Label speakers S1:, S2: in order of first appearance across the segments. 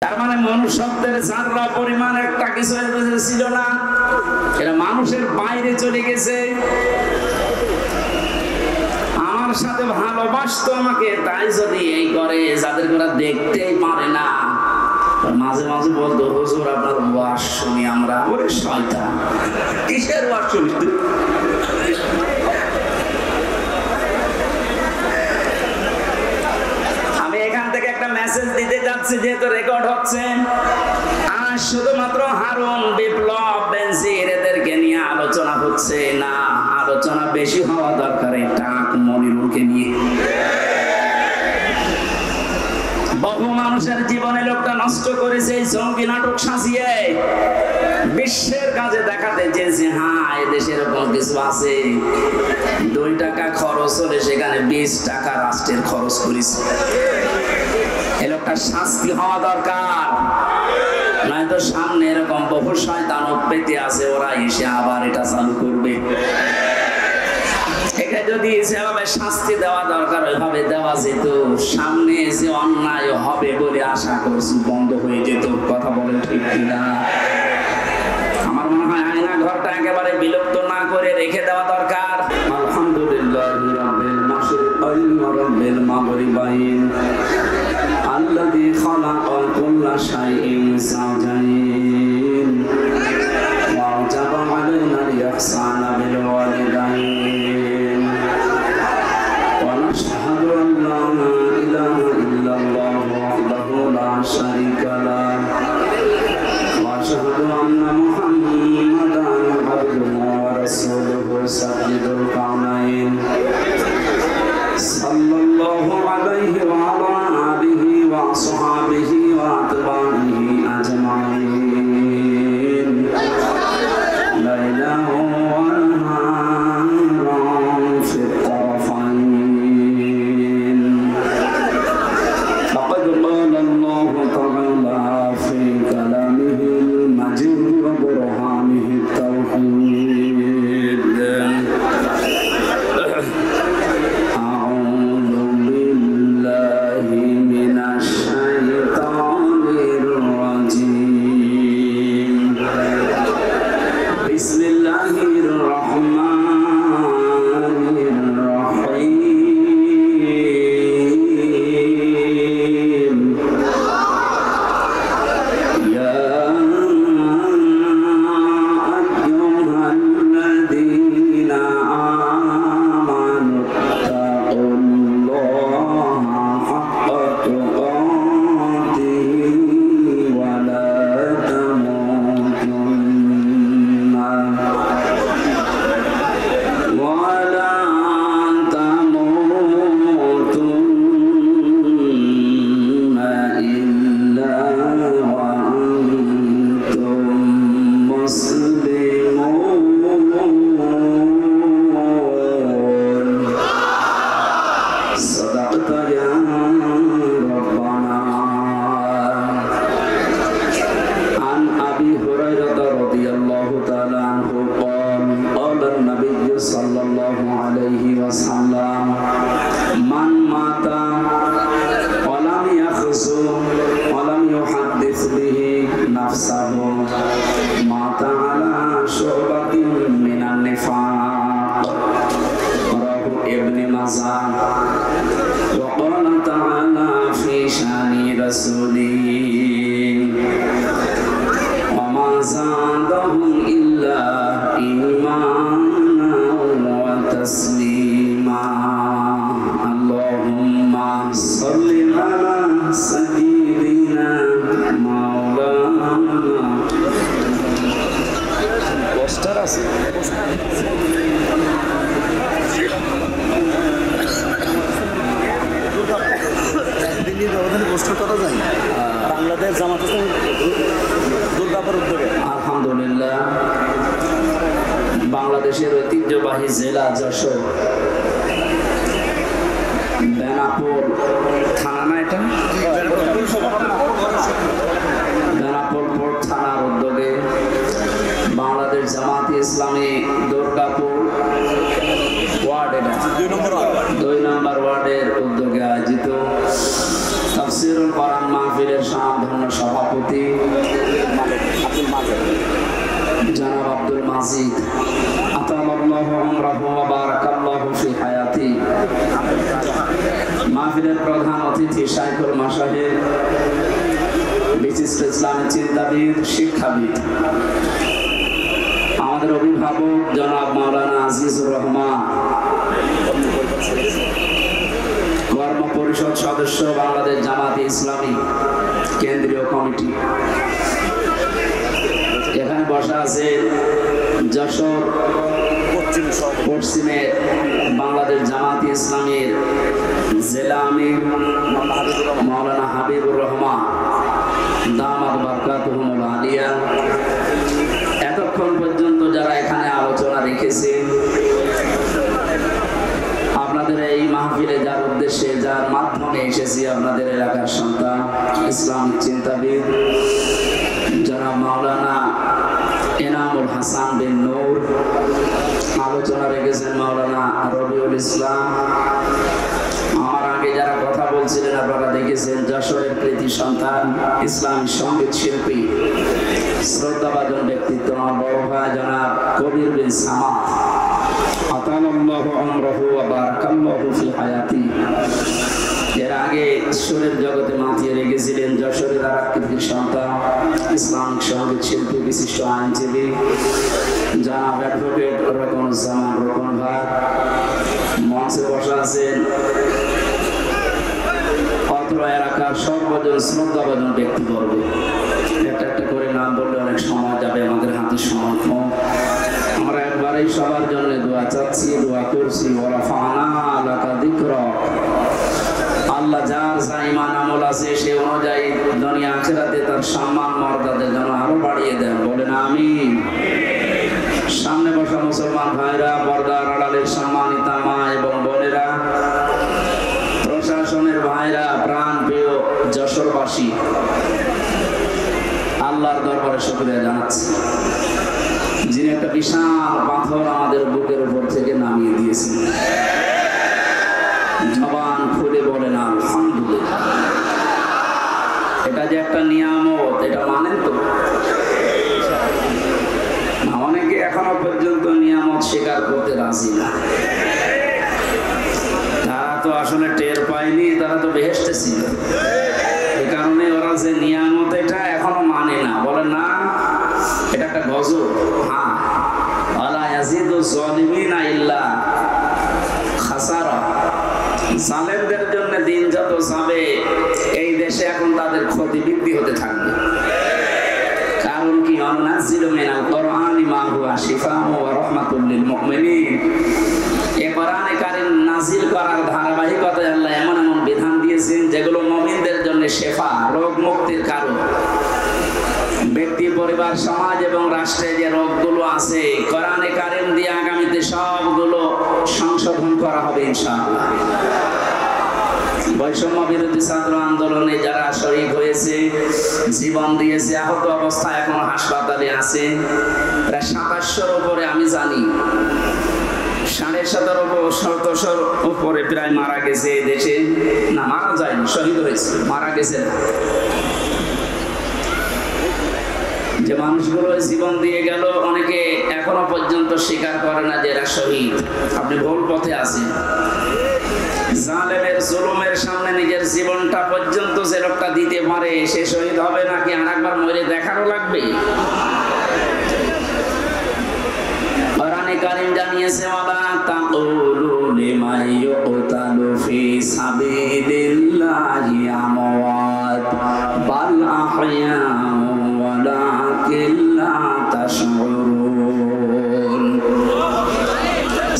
S1: তার মানে মনুষ্যত্বের যারা পরিমাণ একটা কিছু ছিল না, এরা মানুষের বাইরে চলে গেছে। আমার সাথে ভালোবাসতো আমাকে, তাই যদি এই করে যাদের ওরা দেখতেই পারে না, মাঝে মাঝে বলতো হুজুর আপনার ওয়াজ শুনি আমরা। ওরে শয়তান, কিসের ওয়াজ শুনি? আমি এখান থেকে একটা মেসেজ দিতে যাচ্ছি, যেহেতু রেকর্ড হচ্ছে। আর শুধুমাত্র হারুন, বিপ্লব, বেনজির এদেরকে নিয়ে আলোচনা হচ্ছে না, আলোচনা বেশি হওয়া দরকার টাক মনিরুলকে নিয়ে। বহু মানুষের জীবনে লোকটা নষ্ট করেছে এই জঙ্গি নাটক সাজিয়ে, বিশ্বের কাজে দেখাতে চেয়েছে হ্যাঁ এদেশে এরকম কিছু আছে। 2 টাকা খরচ হলে সেখানে 20 টাকা রাষ্ট্রের খরচ করেছে। এই লোকটার শাস্তি হওয়া দরকার, নয়তো সামনে এরকম বহু শয়তান পেতে আছে, ওরা এসে আবার এটা চালু করবে। একে যদি যেভাবে শাস্তি দেওয়া দরকার ওইভাবে দেওয়া যেত, সামনে যে অন্যায় হবে বলে আশা করছি বন্ধ হয়ে যেত। কথা বলেন ঠিক কিনা? আমার মনে হয় আয়না ঘরটা একেবারে বিলুপ্ত না করে রেখে দেওয়া দরকার। আলহামদুলিল্লাহি রাব্বিল মাশরিকাইন ওয়া রাব্বিল মাগরিবাইন আল্লাযী খালাকা কুল্লা শাইইন যাওজাইন ওয়া আওজাবা আলাইনাল ইহসানা বিল ওয়ালিদাইন ওয়া নাশহাদু আন লা ইলাহা ইল্লাল্লাহু ওয়াহদাহু লা শারীকা লাহু ওয়া আশহাদু আন্না মুহাম্মাদান আবদুহু ওয়া রাসূলুহু সাইয়্যিদুল কাওনাইন সাল্লাল্লাহু আলাইহি ওয়া আলা আলিহি ওয়া আসহাবিহি ওয়া আতবাইহি আজমাইন লা ইলাহা ইল্লাল্লাহু ফিত তারাফাইন ফাকাদ ক্বালা আল্লাহু তাআলা ফি কালামিহিল মাজিদ ওয়া বুরহানিহিত তাওহীদ। আলহামদুলিল্লাহ, বাংলাদেশের ঐতিহ্যবাহী জেলা যশোর, বেনাপোল থানা, না এটা বেনাপোল পোর্ট থানার উদ্যোগে বাংলাদেশ জামাত ইসলামী দুর্গাপুর ওয়ার্ড, এটা 2 নম্বর ওয়ার্ডের উদ্যোগে আয়োজিত তাফসীরুল কোরআন মাহফিলের সমাপনী সভা সভাপতি জনাব আব্দুল মাজিদ আতালাল্লাহু উমরাহু ওয়া বারাকাল্লাহু ফি হায়াতি। মাহফিলের প্রধান অতিথি শাইখুল মাশায়েখ, বিশিষ্ট ইসলামী চিন্তাবিদ, শিক্ষাবিদ, আমাদের অভিভাবক জনাব মাওলানা আজিজুর রহমান, কর্ম পরিষদ সদস্য বাংলাদেশ জামাতে ইসলামী কেন্দ্রীয় কমিটি। এখানে বসা আছে যশোর পশ্চিমে বাংলাদেশ জামাতে ইসলামীর জেলা আমির মাওলানা হাবিবুর রহমান দামাত বারকাতুহুমুল আলিয়া। এতক্ষণ পর্যন্ত যারা এখানে আলোচনা রেখেছেন, আপনাদের এই মাহফিলে যার উদ্দেশ্যে, যার মাধ্যমে এসেছি, আপনাদের এলাকার সন্তান ইসলামিক চিন্তাবিদ জনাব মাওলানা এনামুল হাসান বিন নূর, আলোচনা রেখেছেন মাওলানা রবিউল ইসলাম। আমার আগে যারা কথা বলছিলেন আপনারা দেখেছেন, যশোরের কৃতি সন্তান ইসলামী সঙ্গীত শিল্পী শ্রদ্ধাভাজন ব্যক্তিত্ব আমার বড় ভাই জনাব কবির বিন সামাদ আতালাল্লাহু উমরাহু ওয়া বারাকাল্লাহু ফি হায়াতি। এর আগে সুরের জগতে মাতিয়ে রেখেছিলেন যশোরের আরেকটি সন্তান ইসলামিক সঙ্গীত শিল্পী, বিশিষ্ট আইনজীবী জনাব অ্যাডভোকেট রকনুজ্জামান রকন ভাই। মঞ্চে বসা আছেন অত্র এলাকার সর্বজন শ্রদ্ধাভাজন ব্যক্তিবর্গ। একটা একটা করে নাম বললে অনেক সময় যাবে, আমাদের হাতে সময় কম। আমরা একবারেই সবার জন্য দোয়া চাচ্ছি, দোয়া করছি। ওয়ারাফা'না লাকা যিকরাক। আল্লাহ যার যা ঈমান আমল আছে সে অনুযায়ী দুনিয়া আখিরাতে তার সম্মান মর্যাদা যেন আরো বাড়িয়ে দেন, বলেন আমিন। সামনে বসা মুসলমান ভাইরা, পর্দার আড়ালের সম্মানিতা মা এবং বোনেরা, প্রশাসনের ভাইরা, প্রাণ প্রিয় যশোরবাসী, আল্লাহর দরবারে শুকরিয়া জানাচ্ছি যিনি একটা বিশাল পাথর আমাদের বুকের উপর থেকে নামিয়ে দিয়েছেন। জবান খুলে বলেন আলহামদুলিল্লাহ। এটা যে একটা নিয়ামত, এটা মানেন তো? অনেকে এখনো পর্যন্ত নিয়ামত স্বীকার করতে রাজি না। তারা তো আসলে টের পায়নি, তারা তো বেহেশতে ছিল। এই কারণে ওরা যে নিয়ামত এটা এখনো মানে না, বলে না এটা একটা গজব। হ্যাঁ, ওয়ালা ইয়াজিদু যালিমিনা ইল্লা খাসারা। জালেমদের জন্য দিন যত যাবে এই দেশে এখন তাদের ক্ষতি বৃদ্ধি হতে থাকবে। কারণ কি, আননাজিলু মিনাল কুরআনি মা হুয়া শিফাউন ওয়া রাহমাতুল লিল মুমিনিন। এই কোরআনে কারীম নাজিল করার ধারাবাহিকতায় আল্লাহ এমন এমন বিধান দিয়েছেন যেগুলো মুমিনদের জন্য শিফা, রোগ মুক্তির কারণ। ব্যক্তি, পরিবার, সমাজ এবং রাষ্ট্রে যে রোগগুলো আছে কোরআনে কারীম দিয়ে আগামীতে সবগুলো সংশোধন করা হবে ইনশাআল্লাহ। বৈষম্য বিরোধী ছাত্র আন্দোলনে যারা শহীদ হয়েছে, জীবন দিয়েছে, আহত অবস্থায় এখন হাসপাতালে আছে প্রায় 2700-র উপরে, আমি জানি 1750-র উপরে প্রায় মারা গেছে এই দেশে। না, মারা যায়নি, শহীদ হয়েছে, মারা গেছে। যে মানুষগুলো জীবন দিয়ে গেল, অনেকে এখনো পর্যন্ত স্বীকার করে না যে এরা শহীদ। আপনি ভুল পথে আছেন। জালেমের জুলুমের সামনে নিজের জীবনটা পর্যন্ত যে লোকটা দিতে পারে সে শহীদ হবে নাকি আরেকবার মরে দেখারও লাগবে? কোরআনে কারীম জানিয়েছে, ওয়ালা তাকুলু লিমান ইউকতালু ফি সাবিলিল্লাহি আমওয়াত বাল আহইয়াউ ওয়ালাকিন লা তাশউরুন।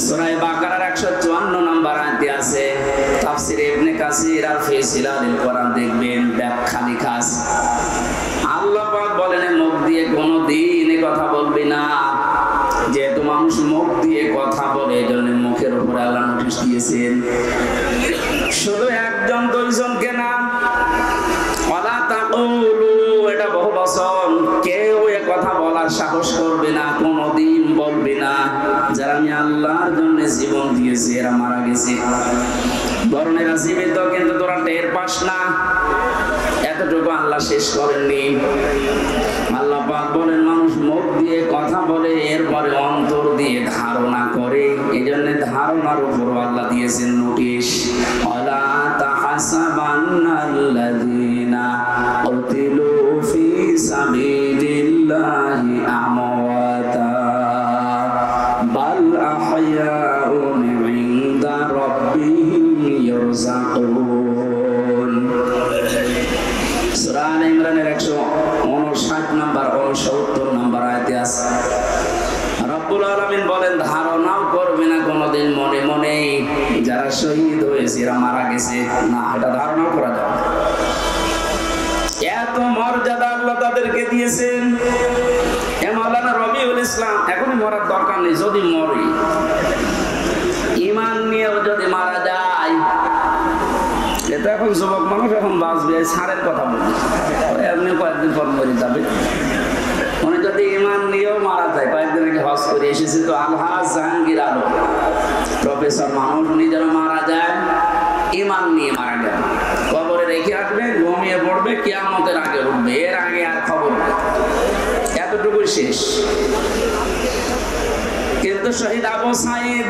S1: সূরা বাকারার 154 নম্বর আয়াতে আছে। তাফসীর ইবনে কাসির আর ফি সিলালিল কোরআন দেখবেন, ব্যাখ্যা লেখা আছে। আল্লাহ পাক বলেন, মুখ দিয়ে কোনোদিন কথা বলবি না। যেহেতু মানুষ মুখ দিয়ে কথা বলে, এজন্য মুখের উপরে আল্লাহ নোটিশ দিয়েছেন। শুধু একজন দুইজনকে না, ওয়ালা তাকুলু, এটা বহু বচন। কেউ এ কথা বলার সাহস করবে না, কোনোদিন বলবে না যারা আমি আল্লাহর জন্য জীবন দিয়েছি এরা মারা গেছে। বরং এরা জীবিত, কিন্তু তোরা টের পাস না। এতটুকু আল্লাহ শেষ করেননি। আল্লাহ পাক বলেন মানুষ মুখ দিয়ে কথা বলে, এরপরে অন্তর দিয়ে ধারণা করে। এই জন্য ধারণার উপর আল্লাহ দিয়েছেন নোটিশ। ওয়ালা তাহসাবান্নাল্লাযীনা কুতিলু ফি সাবিলিল্লাহি আমওয়াতা বাল আহইয়াউন ইনদা রাব্বিহিম ইরযাকুন। সূরা আলে ইমরানের 159 নম্বর 69 নম্বর আয়াতে আছে রব্বুল আলামিন বলেন ধারণাও করবে না কোনোদিন মনে মনে যারা শহীদ হয়েছে, এরা মারা গেছে, না এটা ধারণাও করা যাবে না। এত মর্যাদা আল্লাহ তাদেরকে দিয়েছেন। মাওলানা রবিউল ইসলাম এখনই মরার দরকার নেই, যদি মরি ঈমান নিয়েও যদি মারা যায়, এটা এখন যুবক মানুষ এখন বাঁচবে, ছাড়ের কথা বলি এমনি কয়েকদিন পর মরে যাবে। উনি যদি ঈমান নিয়েও মারা যায়, কয়েকদিন আগে হজ করে এসেছে তো আলহাজ জাহাঙ্গীর আলম প্রফেসর মানুষ, উনি যেন মারা যায় ঈমান নিয়ে মারা গেল, কবরে রেখে আসবে, ঘুমিয়ে পড়বে, কিয়ামতের আগে উঠবে, এর আগে আর খবর নেই, এতটুকুই শেষ। কিন্তু শহীদ আবু সাঈদ,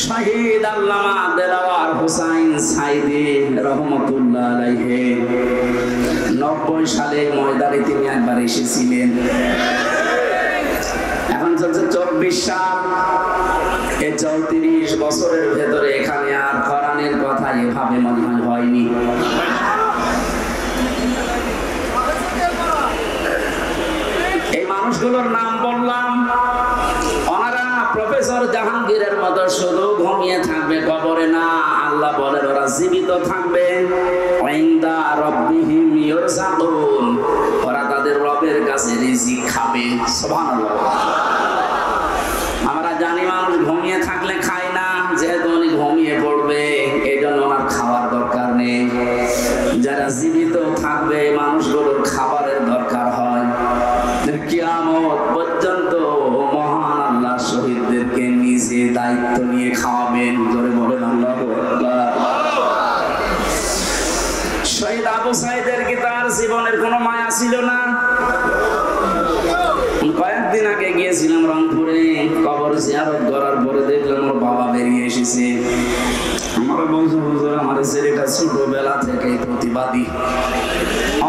S1: শহীদ আল্লামা দেলাওয়ার হোসাইন সাঈদী রহমাতুল্লাহ আলাইহি 90 সালে ময়দানে তিনি একবার এসেছিলেন। এখন চলছে 24 সাল। এই 34 বছরের ভেতরে এখানে আর কোরআনের কথা এভাবে মনে হয় হয়নি। এই মানুষগুলোর নাম বললাম, ওনারা প্রফেসর জাহাঙ্গীরের মতো শুধু ঘুমিয়ে থাকবে কবরে না, আল্লাহ বলেন ওরা জীবিত থাকবে। ইনদা রাব্বিহিম ইরযাকুন, ওরা তাদের রবের কাছে রিজিক খাবে। সুবহানাল্লাহ। আমরা জানি মানুষ ঘুমিয়ে থাকলে খায় না, যেহেতু উনি ঘুমিয়ে পড়বে এই জন্য ওনার খাওয়ার দরকার নেই। যারা জীবিত থাকবে মানুষগুলোর খাবারের দরকার হয়। কিয়ামত পর্যন্ত মহান আল্লাহ শহীদদেরকে নিজে দায়িত্ব নিয়ে খাওয়াবেন। জোরে বলেন আল্লাহু আকবার। শহীদ আবু সাঈদের কি তার জীবনের কোনো মায়া ছিল না? কয়েকদিন আগে গিয়েছিলাম রংপুরে, কবর জিয়ারত করার পরে দেখলাম ওর বাবা বেরিয়ে এসেছে। আমার বলছে হুজুর আমার ছেলেটা ছোটবেলা থেকে প্রতিবাদী,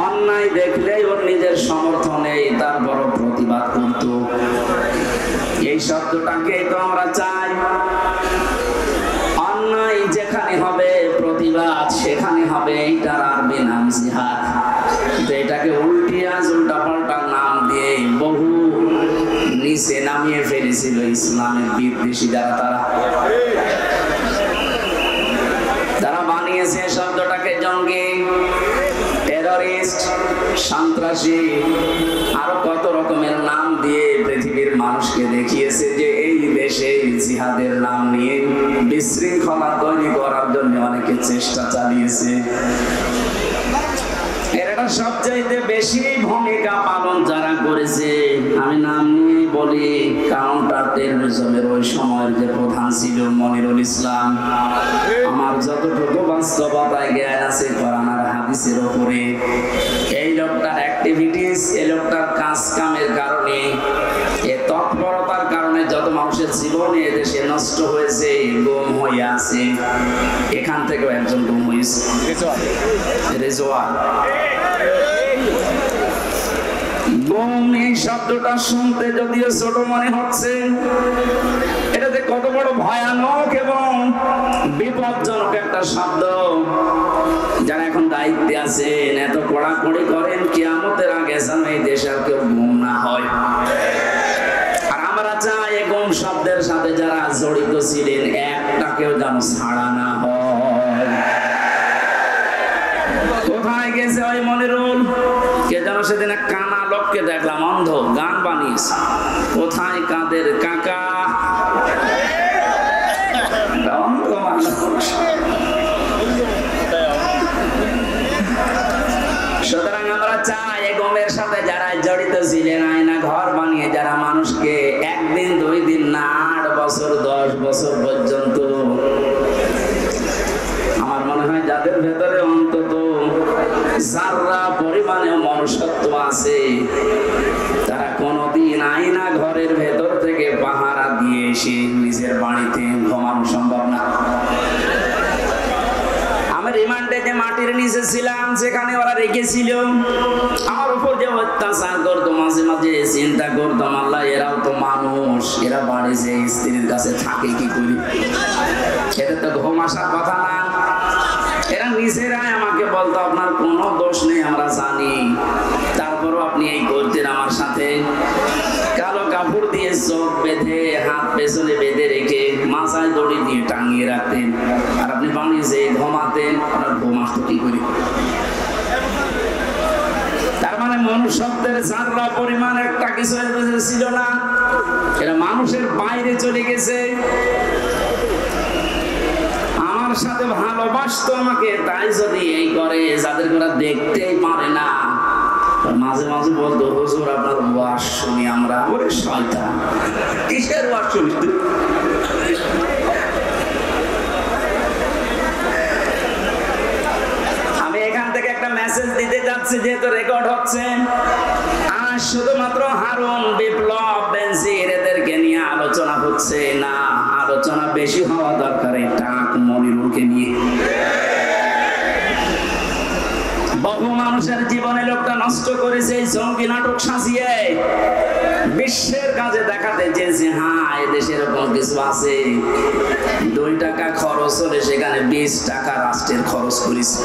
S1: অন্যায় দেখলেই ওর নিজের সমর্থনে তার বড় প্রতিবাদ করত। এই শব্দটাকে তো আমরা চাই। অন্যায় যেখানে হবে প্রতিবাদ সেখানে হবে, এইটার আরবি নাম জিহাদ। এটাকে উল্টা পাল্টা নাম দিয়ে বহু নিচে নামিয়ে ফেলেছিল ইসলামের বিদ্বেষী যারা, তারা বানিয়েছে শব্দটাকে জঙ্গি, টেররিস্ট, সন্ত্রাসী, আরো কত রকমের নাম দিয়ে পৃথিবীর মানুষকে দেখিয়েছে যে এই দেশে জিহাদের নাম নিয়ে বিশৃঙ্খলা তৈরি করার জন্য অনেকে চেষ্টা চালিয়েছে। এরা সবচাইতে বেশি ভূমিকা পালন যারা করেছে, আমি নাম নিয়ে বলি, কাউন্টার টেররিজমের ওই সময়ের যে প্রধান ছিল মনিরুল ইসলাম। আমার যতটুকু বাস্তবতায় জ্ঞান আছে কোরআন আর হাদিসের উপরে, এই লোকটার অ্যাক্টিভিটিস, এই লোকটার কাজ কামের কারণে, এই তৎপরতার কারণে যত মানুষের জীবনে এদেশে নষ্ট হয়েছে, গুম হয়ে আছে, এখান থেকেও একজন গুম হয়েছে, রেজওয়ান। গুম এই শব্দটা শুনতে যদিও ছোট মনে হচ্ছে, এটাতে কত বড় ভয়ানক এবং বিপজ্জনক একটা শব্দ। যারা এখন দায়িত্বে আছেন এত কড়াকড়ি করেন, কিয়ামতের আগে যেন এই দেশে আর কেউ গুম না হয়। আর আমরা চাই এই গুম শব্দের সাথে যারা জড়িত ছিলেন একটাকেও যেন ছাড়া না হয়। কোথায় গেছে ওই মনিরুল? কে যেন সেদিন এক কানা লোককে দেখলাম, অন্ধ, গান বানিয়েছে। কোথায় কাদের কাকা? অন্ধ মানুষ। সুতরাং আমরা চাই এই গুমের সাথে যারা জড়িত ছিলেন, আয়না ঘর বানিয়ে যারা মানুষকে একদিন 2 দিন না 8 বছর 10 বছর পর্যন্ত, আমার মনে হয় যাদের ভেতরে অন্তত যার মনুষ্যত্ব আছে, তারা কোনদিন আয়না ঘরের ভেতর থেকে পাহারা দিয়ে এসে নিজের বাড়িতে ঘুমানো সম্ভব না। আমি রিমান্ডে যে মাটির নিচে ছিলাম, সেখানে ওরা রেখেছিল, আমার উপর যে অত্যাচার করতো, মাঝে মাঝে চিন্তা করতাম, আল্লাহ এরাও তো মানুষ, এরা বাড়ি যে স্ত্রীর কাছে থাকে কি করি, এদের তো ঘুম আসার কথা না। এরা নিজেরাই আমাকে বলতো আপনার কোনো দোষ নেই, আমরা জানি, তারপরও আপনি এই করতেন আমার সাথে। কালো কাপড় দিয়ে চোখ বেঁধে, হাত পেছনে বেঁধে রেখে মাথায় দড়ি দিয়ে টাঙিয়ে রাখতেন, আর আপনি বানিয়ে যে ঘুমাতেন, আপনার ঘুম আসতো কি করি? তার মানে মনুষ্যত্বের যাত্রা পরিমাণ একটা কিছু ছিল না, এরা মানুষের বাইরে চলে গেছে। আমার সাথে ভালোবাসতো আমাকে, তাই যদি এই করে যাদের ওরা দেখতেই পারে না, মাঝে মাঝে বলতো হুজুর আপনার ওয়াজ শুনি আমরা। ওরে শয়তান, কিসের ওয়াজ শুনি? আমি এখান থেকে একটা মেসেজ দিতে যাচ্ছি, যেহেতু রেকর্ড হচ্ছে। আর শুধুমাত্র হারুন, বিপ্লব, বেনজির এদেরকে নিয়ে আলোচনা হচ্ছে না, আলোচনা বেশি হওয়া দরকার এই টাক মনিরুলকে নিয়ে। বহু মানুষের জীবনে লোকটা নষ্ট করেছে এই জঙ্গি নাটক সাজিয়ে, বিশ্বের কাজে দেখাতে চেয়েছে হ্যাঁ এদেশে এরকম কিছু আছে। 2 টাকা খরচ হলে সেখানে 20 টাকা রাষ্ট্রের খরচ করেছে।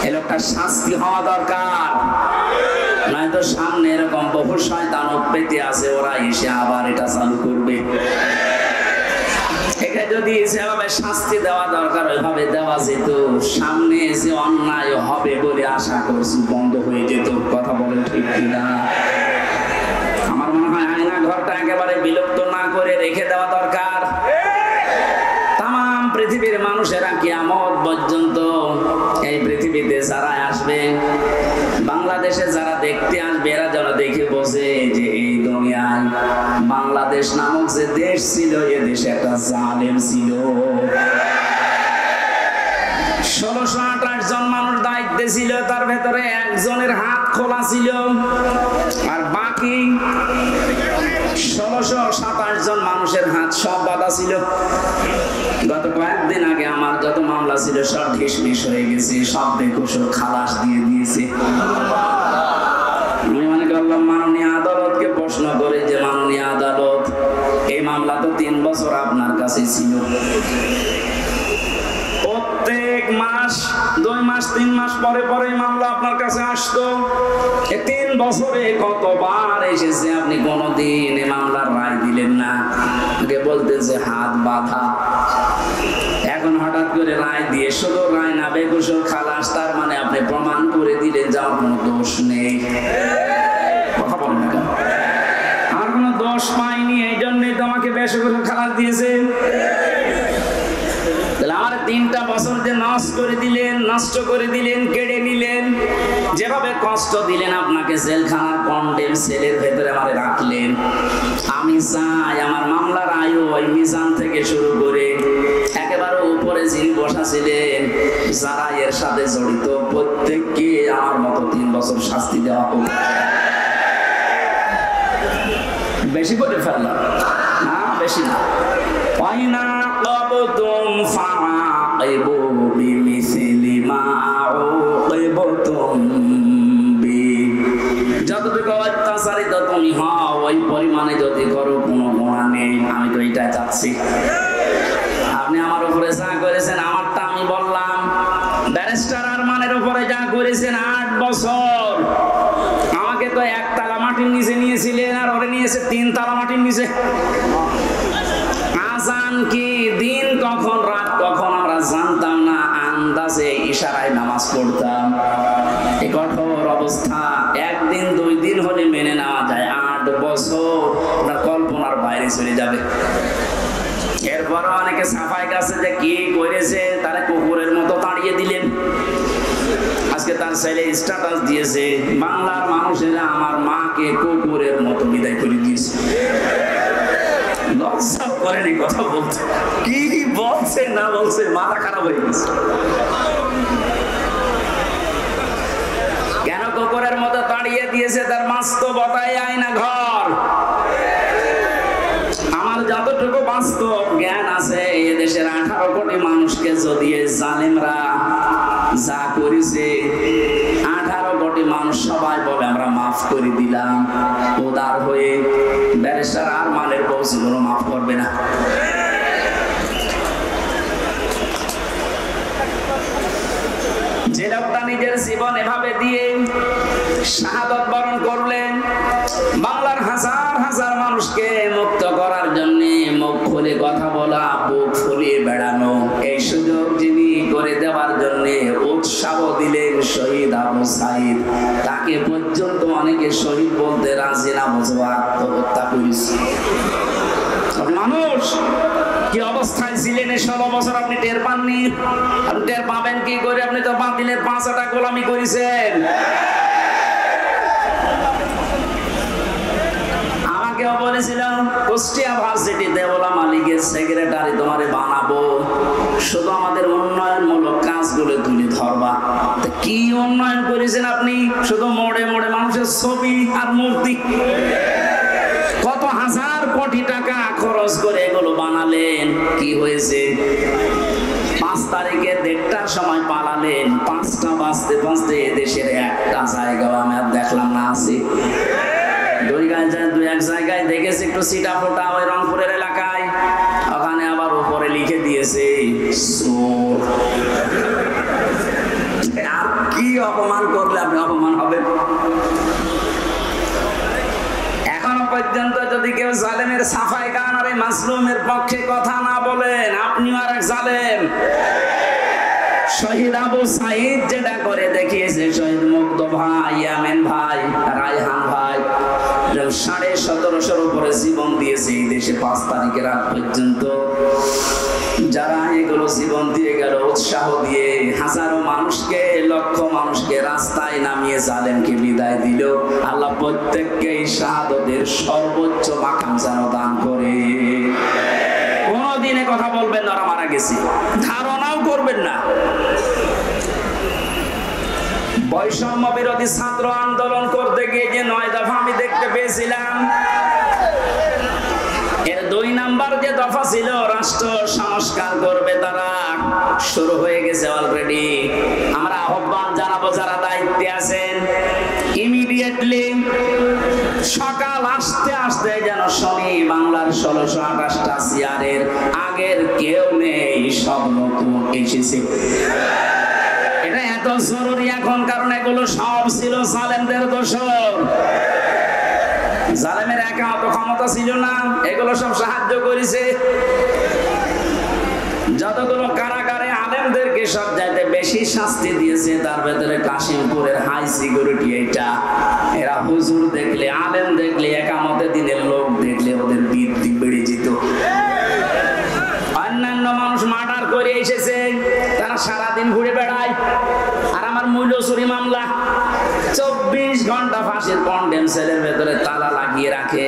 S1: এই লোকটা শাস্তি হওয়া দরকার, নয়তো সামনে এরকম বহু শয়তান পেতে আছে, ওরা এসে আবার এটা চালু করবে। এটা যদি যেভাবে শাস্তি দেওয়া দরকার ওইভাবে দেওয়া যেত, সামনে যে অন্যায় হবে বলে আশা করছি বন্ধ হয়ে যেত। কথা বলেন ঠিক কিনা? আমার মনে হয় আয়না ঘরটা একেবারে বিলুপ্ত না করে রেখে দেওয়া দরকার। তাম পৃথিবীর মানুষেরা কিয়ামত পর্যন্ত এই পৃথিবীতে যারা আসবে, বাংলাদেশে যারা দেখতে আসবে, এরা যেন দেখে বোঝে যে এই দুনিয়ায় বাংলাদেশ নামক যে দেশ ছিল, এ দেশে একটা জালেম ছিল। 1628 জন মানুষ দায়িত্বে ছিল, তার ভেতরে একজনের হাত খোলা ছিল, আর বাকি 1627 জন মানুষের হাত সব বাঁধা ছিল। গত কয়েকদিন আগে আমার যত মামলা ছিল সব ঢিসমিস হয়ে গেছে, সব বেকসুর খালাস দিয়ে দিয়েছে। আমি মনে করলাম মাননীয় আদালতকে প্রশ্ন করে যে মাননীয় আদালত, এই মামলা তো 3 বছর আপনার কাছে ছিল, প্রত্যেক মাস 2 মাস 3 মাস পরে পরে মামলা আপনার কাছে আসতো, 3 বছরে কতবার এসেছে, আপনি কোনদিন এই মামলার রায় দিলেন না। আগে বলতেন যে হাত বাঁধা, এখন হঠাৎ করে রায় দিয়ে শুধু রায় না বেকসুর খালাস, তার মানে আপনি প্রমাণ করে দিলেন যে আমার কোনো দোষ নেই। কথা বলেন না কেন? আমার কোনো দোষ পাইনি, এই জন্যই তো আমাকে বেকসুর খালাস দিয়েছে। আর 3টা বছর যে নষ্ট করে দিলেন, কেড়ে নিলেন, যেভাবে কষ্ট দিলেন, আপনাকে জেলখানার কন্ডেম সেলের ভেতরে আমারে রাখলেন। আমি চাই আমার মামলার আয়ু ওই মিজান থেকে শুরু করে একেবারে উপরে যিনি বসা ছিলেন, যারা এর সাথে জড়িত, প্রত্যেককে আমার মতো 3 বছর শাস্তি দেওয়া হোক। বেশি করে ফেললাম না, বেশি না। পাইনা قبضتم فعاقبوا بمثل ما عوقبتم به। যতটুকু অত্যাচারিত তুমি হও ওই পরিমাণে যদি করো, কোনো গুনাহ নেই। আমি তো এটাই চাচ্ছি। আপনি আমার উপরে যা করেছেন, আমারটা আমি বললাম। ব্যারিস্টার আরমানের উপরে যা করেছেন 8 বছর, আমাকে তো 1 তালা মাটির নিচে নিয়েছিলেন, আর ওরে নিয়েছে 3 তালা মাটির নিচে। আজান কি, দিন কখন রাত কখন আমরা জানতাম না, আন্দাজে ইশারায় নামাজ পড়তাম। এই কঠোর অবস্থা 1 দিন 2 দিন হলে মেনে নেওয়া যায়, 8 বছর আপনার কল্পনার বাইরে চলে যাবে। এরপরও অনেকে সাফাই গাছে যে কি করেছে, তারা কুকুরের মতো তাড়িয়ে দিলেন। আজকে তার ছেলে স্ট্যাটাস দিয়েছে, বাংলার মানুষেরা আমার মাকে কুকুরের মতো বিদায় করে দিয়েছে। লজ্জা করেনি কথা বলছে, কি বলছে না বলছে, মাথা খারাপ হয়ে গেছে। কেন দিয়েছে তার বাস্তবতায় আয়না ঘর। আমার যতটুকু বাস্তব জ্ঞান আছে, এদেশের 18 কোটি মানুষকে যদি জালেমরা যা করেছে, 18 কোটি মানুষ সবাই বলে আমরা মাফ করে দিলাম, উদার হয়ে ব্যারিস্টার আরমানের বউ জীবনও মাফ করবে না। যে লোকটা নিজের জীবন এভাবে দিয়ে শাহাদাত বরণ করলেন, বাংলার হাজার হাজার মানুষকে মুক্ত করার জন্য মুখ খুলে কথা বলা, বুক ফুলিয়ে বেড়ানো, এই সুযোগ যিনি করে দেওয়ার জন্য উৎসাহ দিলেন শহীদ আবু সাঈদ, তাকে পর্যন্ত অনেকে শহীদ বলতে রাজি না, বুঝবো আত্মহত্যা করেছে। মানুষ কি অবস্থায় ছিলেন 16 বছর আপনি টের পাননি? আপনি টের পাবেন কি করে? আপনি তো বাতিলের 5টা গোলামি করেছেন। আমাকেও বলেছিলাম কুষ্টিয়া ভার্সিটি দেওলা মালিকের সেক্রেটারি তোমারে বানাবো, শুধু আমাদের উন্নয়নমূলক কাজগুলো তুলে ধরবা। কি উন্নয়ন করেছেন আপনি? শুধু মোড়ে মোড়ে মানুষের ছবি আর মূর্তি। কত হাজার কোটি টাকা খরচ করে এগুলো বানালেন, কি হয়েছে? 5 তারিখে 1:30টার সময় পালালেন, 5টা বাজতে বাজতে দেশের একটা জায়গাও আমি আর দেখলাম না। আছে দুই এক জায়গায় দেখেছি একটু সিটা ফোটা, ওই রংপুরের এলাকায়, ওখানে আবার উপরে লিখে দিয়েছে চোর। আর কি অপমান করলে আপনি অপমান হবেন? এখনো পর্যন্ত যদি কেউ জালেমের সাফাই গান আর মাসলুমের পক্ষে কথা না বলেন, আপনিও আর এক জালেম। শহীদ আবু সাঈদ যেটা করে দেখিয়েছে, শহীদ মুগ্ধ ভাই, ইয়ামিন ভাই, রায়হান ভাই, 1750 উপরে জীবন দিয়েছে এই দেশে 5 তারিখের রাত পর্যন্ত। যারা এগুলো জীবন দিয়ে গেল, উৎসাহ দিয়ে হাজারো মানুষকে, লক্ষ মানুষকে রাস্তায় নামিয়ে জালেমকে বিদায় দিল, আল্লাহ প্রত্যেককে এই শাহাদাতের সর্বোচ্চ মাকাম যেন দান করে। কোনদিনে কথা বলবেন না ওরা মারা গেছে, ধারণাও করবেন না। বৈষম্য বিরোধী ছাত্র আন্দোলন করতে গিয়ে যে 9 দফা আমি দেখতে পেয়েছিলাম, এর 2 নাম্বার যে দফা ছিল রাষ্ট্র সংস্কার করবে, তারা শুরু হয়ে গেছে অলরেডি। আমরা আহ্বান জানাবো যারা দায়িত্বে আছেন, ইমিডিয়েটলি সকাল আসতে আসতে যেন শুনি বাংলার 1628টা চেয়ারের আগের কেউ নেই, সব নতুন এসেছে। এটা এত জরুরি এখন, কারণ এগুলো সব ছিল জালেমদের দোসর। জালেমের একা অত ক্ষমতা ছিল না, এগুলো সব সাহায্য করেছে। যতগুলো কারাগারে আলেমদেরকে সব চাইতে বেশি শাস্তি দিয়েছে, তার ভেতরে কাশিমপুরের হাই সিকিউরিটি। এটা এরা হুজুর দেখলে, আলেম দেখলে, একামতে দিনের লোক দেখলে ওদের বৃদ্ধি বেড়ে যেত। অন্যান্য মানুষ মার্ডার করে এসেছে, তারা সারাদিন ঘুরে বেড়ায়। আর আমার মূল্য চুরি মামলা 24 ঘন্টা ফাঁসির কন্ডেম সেলের ভেতরে তালা লাগিয়ে রাখে,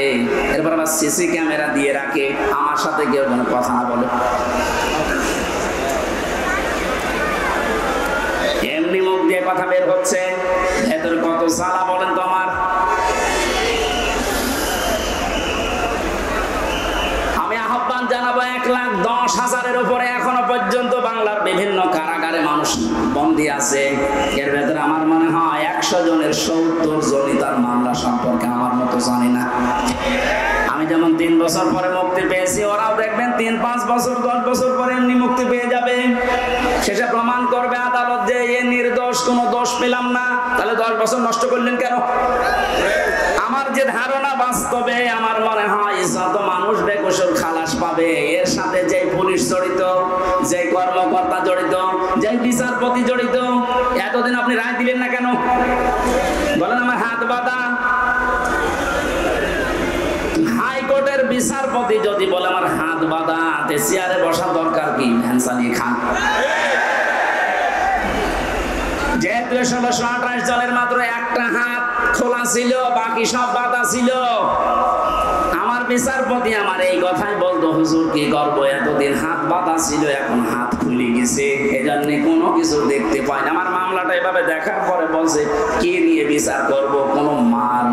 S1: এরপর আবার সিসি ক্যামেরা দিয়ে রাখে, আমার সাথে কেউ কোনো কথা না বলে। এমনি মুখ দিয়ে কথা বের হচ্ছে, ভেতরে কত জ্বালা বলেন তো আমার। আমি আহ্বান জানাবো, 1,10,000-এর উপরে এখনো পর্যন্ত বাংলার বিভিন্ন কারাগারে মানুষ বন্দী আছে। এর ভেতরে আমার মনে হয় 100 জনের 70 জনই তার মামলা সম্পর্কে আমার মতো জানি না। আমি যেমন 3 বছর পরে মুক্তি পেয়েছি, ওরাও দেখবেন 3-5 বছর 10 বছর পরে এমনি মুক্তি পেয়ে যাবে। শেষে প্রমাণ করবে আদালত যে এ নির্দোষ, কোনো দোষ পেলাম না। তাহলে 10 বছর নষ্ট করলেন কেন? আমার যে ধারণা, বাস্তবে আমার মনে হয় যত মানুষ বেকসুর খালাস পাবে, এর সাথে যে পুলিশ জড়িত, যে কর্মকর্তা জড়িত, যে বিচারপতি জড়িত, এতদিন আপনি রায় দিলেন না কেন? বলেন আমার হাত বাঁধা। হাইকোর্টের বিচারপতি যদি বলে আমার হাত বাঁধা, তে চেয়ারে বসা দরকার কি? ভ্যান চালিয়ে খান। যেহেতু 1628 জনের মাত্র একটা হাত খোলা ছিল, বাকি সব বাঁধা ছিল, আমার বিচারপতি আমার এই কথাই বলতো, হুজুর কি করবো, এতদিন হাত বাঁধা ছিল, এখন হাত খুলে গেছে, এজন্য কোনো কিছু দেখতে পাই না। আমার মামলাটা এভাবে দেখার পরে বলছে কি নিয়ে বিচার করব, কোনো মাল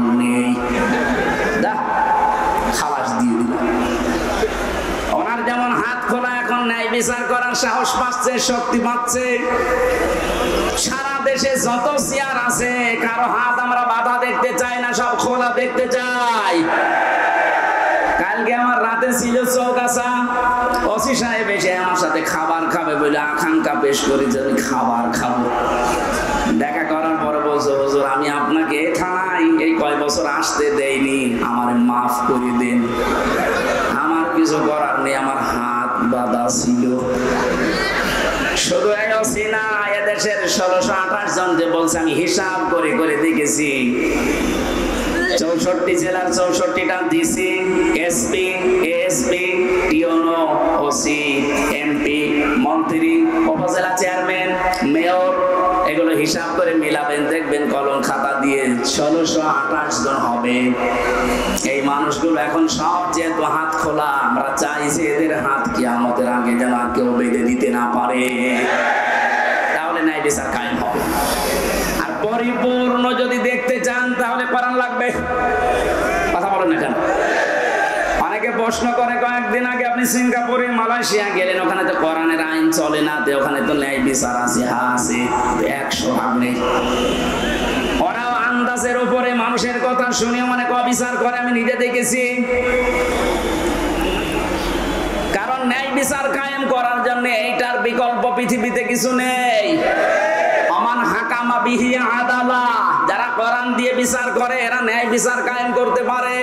S1: বিচার করার সাহস পাচ্ছে, শক্তি পাচ্ছে। সারা দেশে যত চেয়ার আছে কারো হাত আমরা বাধা দেখতে চাই না, সব খোলা দেখতে চাই। কালকে আমার রাতে ছিল চৌকাছা, ওসি সাহেব এসে আমার সাথে খাবার খাবে বলে আকাঙ্ক্ষা পেশ করি যে আমি খাবার খাবো। দেখা করার পরে বলছো, হুজুর আমি আপনাকে থানায় এই কয় বছর আসতে দেইনি, আমার মাফ করে দেন। আমার কিছু করার নেই, আমার হাত বাঁধা ছিল। শুধু এই ওসি না, এদেশের 1628 জন যে বলছে, আমি হিসাব করে করে দেখেছি 64 জেলার 64টা ডিসি, এসপি, এএসপি, টিওনো, ওসি, এমপি, মন্ত্রী, উপজেলা চেয়ারম্যান, মেয়র, এগুলো হিসাব করে মিলাবেন, দেখবেন কলম খাতা দিয়ে 1628 জন হবে। এই মানুষগুলো এখন সব যেহেতু হাত খোলা, আমরা চাই যে এদের হাত কিয়ামতের আগে যেন আর কেউ বেঁধে দিতে না পারে, তাহলে ন্যায় বিচার কায়েম হবে। আর পরিপূর্ণ যদি দেখতে চান তাহলে কোরআন লাগবে। কথা বলেন না কেন? অনেকে প্রশ্ন করে, কয়েকদিন আগে আপনি সিঙ্গাপুরে, মালয়েশিয়া গেলেন, ওখানে তো কোরআনের আইন চলে না, ওখানে তো ন্যায় বিচার আছে। হ্যাঁ আছে, 100 ভাগ নেই। ওরাও আন্দাজের উপরে মানুষের কথা শুনে অনেক অবিচার করে, আমি নিজে দেখেছি। কারণ ন্যায় বিচার কায়েম করার জন্য এইটার বিকল্প পৃথিবীতে কিছু নেই। আমান হাকামা বিহি আদালা, যারা কোরআন দিয়ে বিচার করে এরা ন্যায় বিচার কায়েম করতে পারে।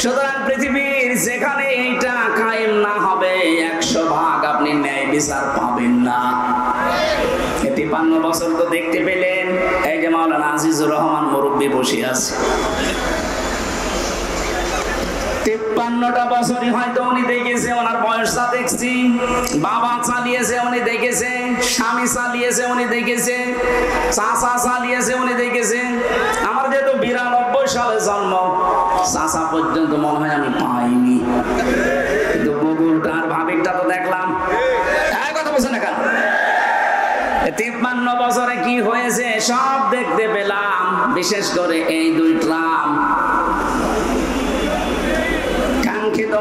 S1: সুতরাং পৃথিবীর যেখানে এইটা কায়েম না হবে 100 ভাগ আপনি ন্যায় বিচার পাবেন না। 53 বছর তো দেখতে পেলেন, এই যে মাওলানা আজিজুর রহমান মুরব্বী বসে আছে, 53টা বছরই হয়তো উনি দেখেছে, ওনার বয়সটা দেখছি। বাবা চালিয়েছে উনি দেখেছে, স্বামী চালিয়েছে উনি দেখেছে, চাচা চালিয়েছে উনি দেখেছে। আমার যেহেতু 92 সালে জন্ম, চাচা পর্যন্ত মনে হয় আমি পাইনি, কিন্তু বগুড়ার ভাবিকটা তো দেখলাম। কথা বলছে না কেন? 53 বছরে কি হয়েছে সব দেখতে পেলাম, বিশেষ করে এই 2 ট্রাম।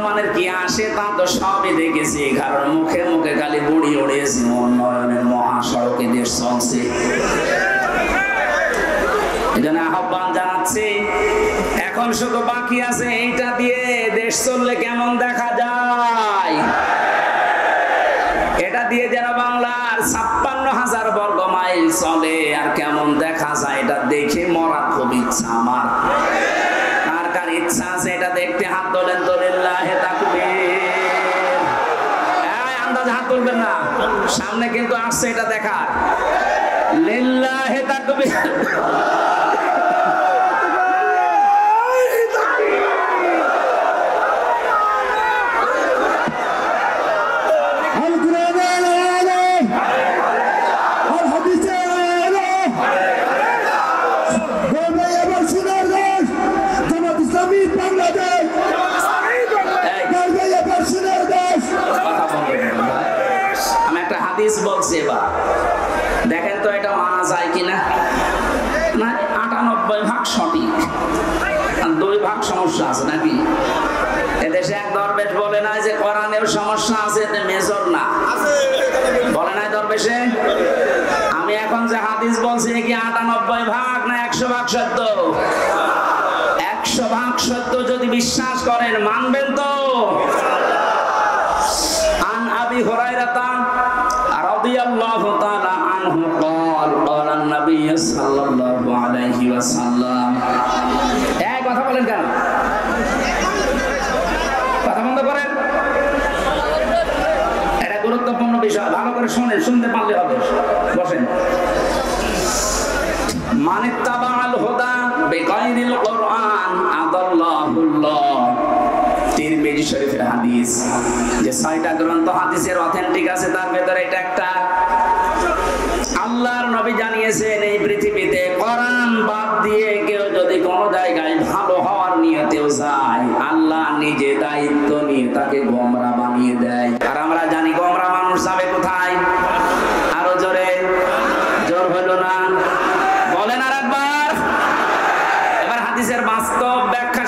S1: মানের কি আসে তা তো সবই দেখেছি, কারণ মুখে মুখে খালি বুড়ি উড়িয়েছি, উন্নয়নের মহাসড়কে দেশ চলছে। এজন্য আহ্বান জানাচ্ছি, এখন শুধু বাকি আছে এইটা দিয়ে দেশ চললে কেমন দেখা যায়। এটা দিয়ে যারা বাংলার 56,000 বর্গ মাইল চলে, আর কেমন দেখা যায় এটা দেখে মরার খুব ইচ্ছা আমার। ইচ্ছা আছে এটা দেখতে? হাত তোলেন তো, লিল্লাহি তাকবীর। আন্দাজ হাত তুলবেন না, সামনে কিন্তু আসছে এটা দেখার। লিল্লাহি তাকবীর। বলছে এবার দেখেন তো এটা মানা যায় কিনা। না, 98 ভাগ সঠিক, 2 ভাগ সমস্যা আছে নাকি? এদেশে এক দরবেশ বলে না যে কোরআনেও সমস্যা আছে, এতে মেজর না, বলে নাই দরবেশে? আমি এখন যে হাদিস বলছি কি 98 ভাগ না 100 ভাগ সত্য? 100 ভাগ সত্য যদি বিশ্বাস করেন মানবেন তো? আন আবি হুরায়রা রাদিয়াল্লাহু তাআলা আনহু قال قال النبي صلى الله عليه وسلم। এই কথা বলেন কেন? কথা বন্ধ করেন, এটা গুরুত্বপূর্ণ বিষয়, ভালো করে শুনেন, শুনতে পারলে হবে। বসেন। মান ইত্তাবাআল হুদা বিগাইরিল কুরআন আদাল্লাহুল্লাহ। তিরমিজি শরীফের হাদিস, যে 6টা গ্রন্থ হাদিসের অথেন্টিক আছে তার ভেতরে এটা একটা। আল্লাহর নবী জানিয়েছেন এই পৃথিবীতে কোরআন বাদ দিয়ে কেউ যদি কোনো জায়গায় ভালো হওয়ার নিয়তেও যায়, আল্লাহ নিজে দায়িত্ব নিয়ে তাকে গোমরা বানিয়ে দেয়। আর আমরা জানি গোমরা মানুষ যাবে কোথায়? আরো জোরে, জোর হলো না, বলেন আর একবার। এবার হাদিসের বাস্তব ব্যাখ্যা